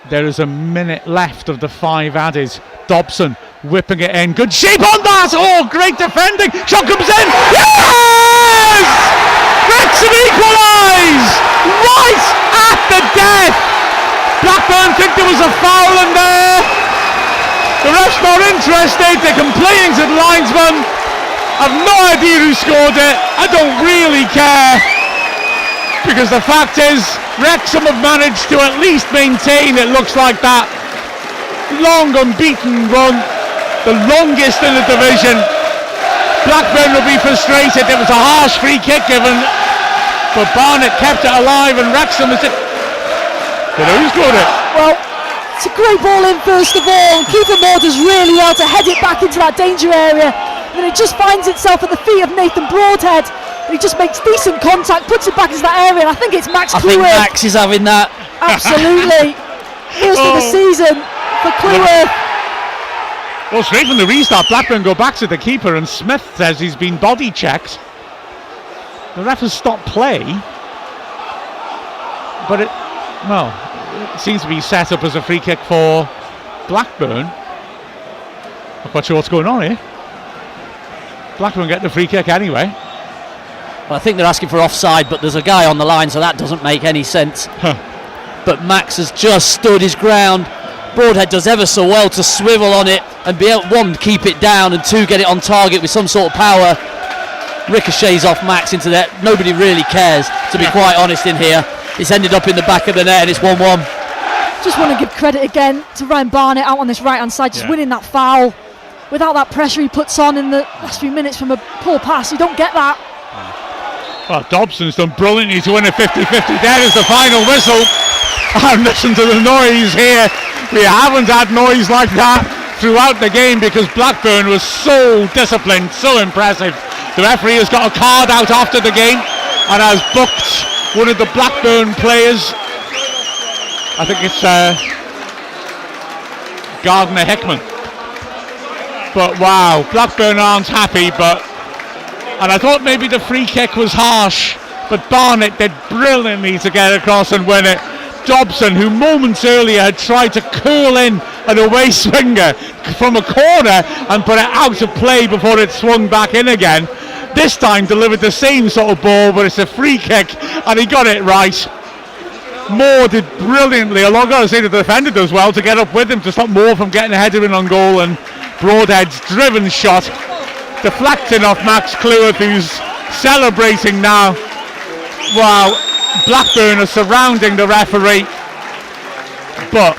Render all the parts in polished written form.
There is a minute left of the 5 added. Dobson whipping it in. Good shape on that! Oh, great defending! Shot comes in! Yes! Wrexham equalise! Right at the death! Blackburn think there was a foul in there. The ref's not interested. They're complaining to the linesman. I've no idea who scored it. I don't really care. Because the fact is, Wrexham have managed to at least maintain, it looks like, that long unbeaten run, the longest in the division. Blackburn will be frustrated. It was a harsh free kick given, but Barnett kept it alive, and Wrexham is it. Don't know who scored it. Well, it's a great ball in first of all. Keeper Moore does really well to head it back into that danger area, and it just finds itself at the feet of Nathan Broadhead. He just makes decent contact, puts it back into that area, and I think it's Max Cleworth. I think Max is having that. Absolutely. First of the season for Cleworth. Well, straight from the restart, Blackburn go back to the keeper, and Smith says he's been body checked. The ref has stopped play, but it seems to be set up as a free kick for Blackburn. Not quite sure what's going on here. Blackburn get the free kick anyway. Well, I think they're asking for offside, but there's a guy on the line, so that doesn't make any sense. But Max has just stood his ground. Broadhead does ever so well to swivel on it and be able, one, keep it down, and two, get it on target with some sort of power. Ricochets off Max into that. Nobody really cares, to be quite honest, in here. It's ended up in the back of the net and it's 1-1. Just want to give credit again to Ryan Barnett out on this right hand side, just winning that foul. Without that pressure he puts on in the last few minutes from a poor pass, you don't get that. Well, Dobson's done brilliantly to win a 50-50. There is the final whistle. And listen to the noise here. We haven't had noise like that throughout the game because Blackburn was so disciplined, so impressive. The referee has got a card out after the game and has booked one of the Blackburn players. I think it's Gardner Hickman. But wow, Blackburn aren't happy, and I thought maybe the free kick was harsh, but Barnett did brilliantly to get across and win it. Dobson, who moments earlier had tried to curl in an away swinger from a corner and put it out of play before it swung back in again, this time delivered the same sort of ball, but it's a free kick and he got it right. Moore did brilliantly, I've got to say the defender does well to get up with him to stop Moore from getting a header in on goal, and Broadhead's driven shot deflecting off Max Cleworth, who's celebrating now. Wow, Blackburn are surrounding the referee, but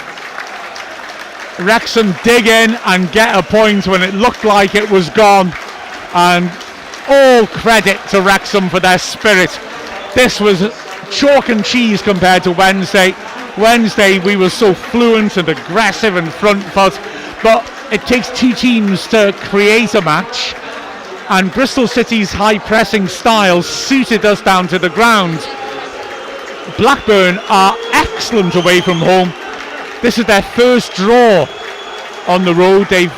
Wrexham dig in and get a point when it looked like it was gone, and all credit to Wrexham for their spirit. This was chalk and cheese compared to Wednesday. Wednesday we were so fluent and aggressive and front foot, but it takes two teams to create a match, and Bristol City's high pressing style suited us down to the ground. Blackburn are excellent away from home. This is their first draw on the road. They've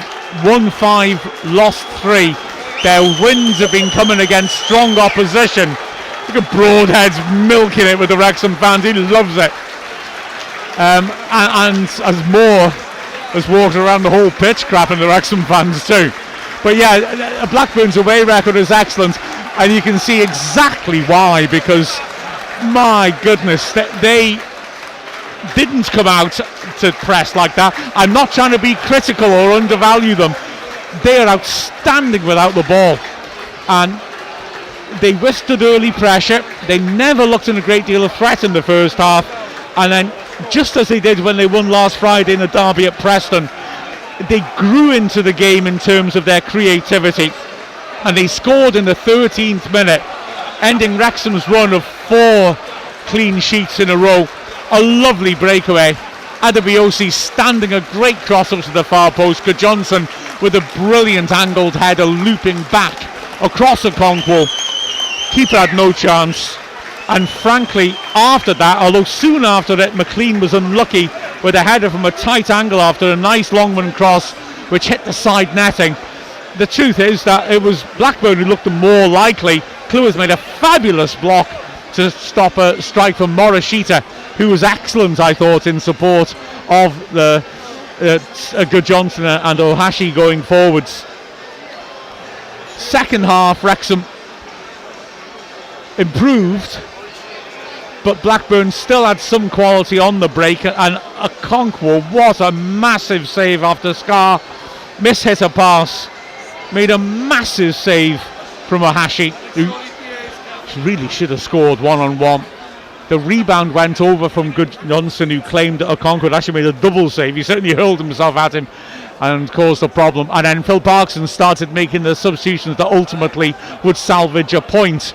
won 5, lost 3. Their wins have been coming against strong opposition. Look at Broadhead's milking it with the Wrexham fans. He loves it. And as Moore has walked around the whole pitch crapping the Wrexham fans too. But yeah, Blackburn's away record is excellent, and you can see exactly why, because my goodness, they didn't come out to press like that. I'm not trying to be critical or undervalue them. They are outstanding without the ball, and they withstood early pressure. They never looked in a great deal of threat in the first half, and then just as they did when they won last Friday in the derby at Preston, they grew into the game in terms of their creativity, and they scored in the 13th minute, ending Wrexham's run of 4 clean sheets in a row. A lovely breakaway. Adebiosi standing a great cross up to the far post. Good Johnson with a brilliant angled header looping back across a Conquo. Keeper had no chance, and frankly after that, although soon after it McLean was unlucky with a header from a tight angle after a nice Longman cross which hit the side netting. The truth is that it was Blackburn who looked the more likely. Cleworth made a fabulous block to stop a strike from Morishita, who was excellent, I thought, in support of the Good Johnson and Ohashi going forwards. Second half, Wrexham improved, but Blackburn still had some quality on the break, and Okonkwo, what a massive save after Scar mishit a pass, made a massive save from Ohashi, who really should have scored one-on-one. The rebound went over from Good Johnson, who claimed that Okonkwo had actually made a double save. He certainly hurled himself at him and caused a problem. And then Phil Parkinson started making the substitutions that ultimately would salvage a point.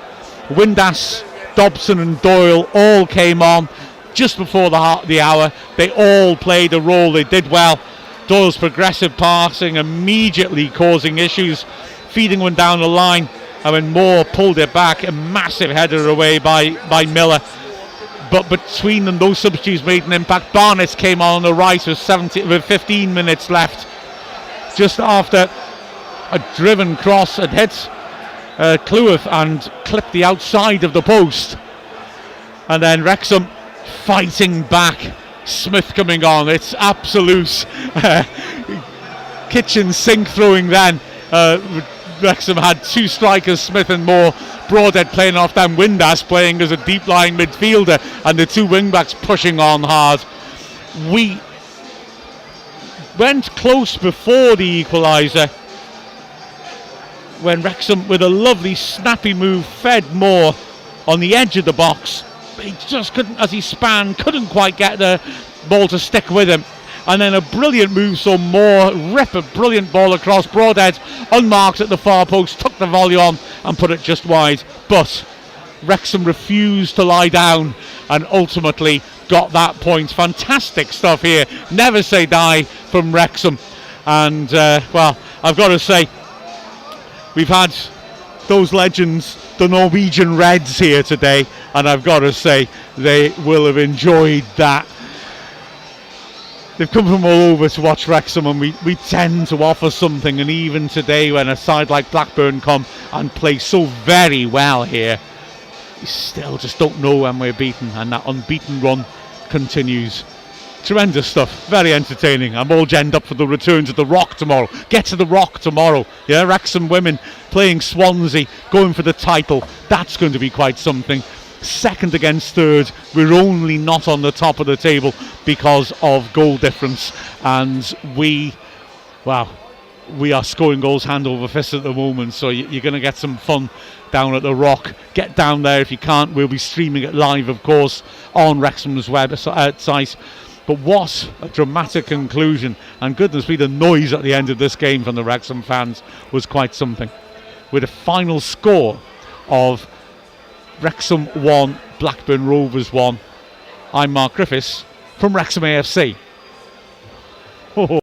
Windass, Dobson and Doyle all came on just before the hour. They all played a role. They did well. Doyle's progressive passing immediately causing issues, feeding one down the line. And when Moore pulled it back, a massive header away by Miller. But between them, those substitutes made an impact. Barnett came on the right with 15 minutes left. Just after a driven cross had hit Cleworth and clipped the outside of the post. And then Wrexham fighting back. Smith coming on. It's absolute kitchen sink throwing then. Wrexham had two strikers, Smith and Moore. Broadhead playing off them, Windass playing as a deep lying midfielder, and the two wing backs pushing on hard. We went close before the equaliser when Wrexham, with a lovely snappy move, fed Moore on the edge of the box. He just couldn't, as he span, couldn't quite get the ball to stick with him. And then a brilliant move, so Moore rip a brilliant ball across. Broadhead unmarked at the far post, took the volley on and put it just wide. But Wrexham refused to lie down and ultimately got that point. Fantastic stuff here. Never say die from Wrexham. And, well, I've got to say, we've had those legends, the Norwegian Reds, here today. And I've got to say, they will have enjoyed that. They've come from all over to watch Wrexham, and we tend to offer something. And even today, when a side like Blackburn come and play so very well here, we still just don't know when we're beaten, and that unbeaten run continues. Tremendous stuff, very entertaining. I'm all genned up for the return to the Rock tomorrow. Get to the Rock tomorrow. Yeah, Wrexham women playing Swansea, going for the title. That's going to be quite something. Second against third. We're only not on the top of the table because of goal difference, and we are scoring goals hand over fist at the moment, so you're going to get some fun down at the Rock. Get down there if you can't. We'll be streaming it live, of course, on Wrexham's website. But what a dramatic conclusion, and goodness me, the noise at the end of this game from the Wrexham fans was quite something. With a final score of Wrexham 1, Blackburn Rovers 1. I'm Mark Griffiths from Wrexham AFC.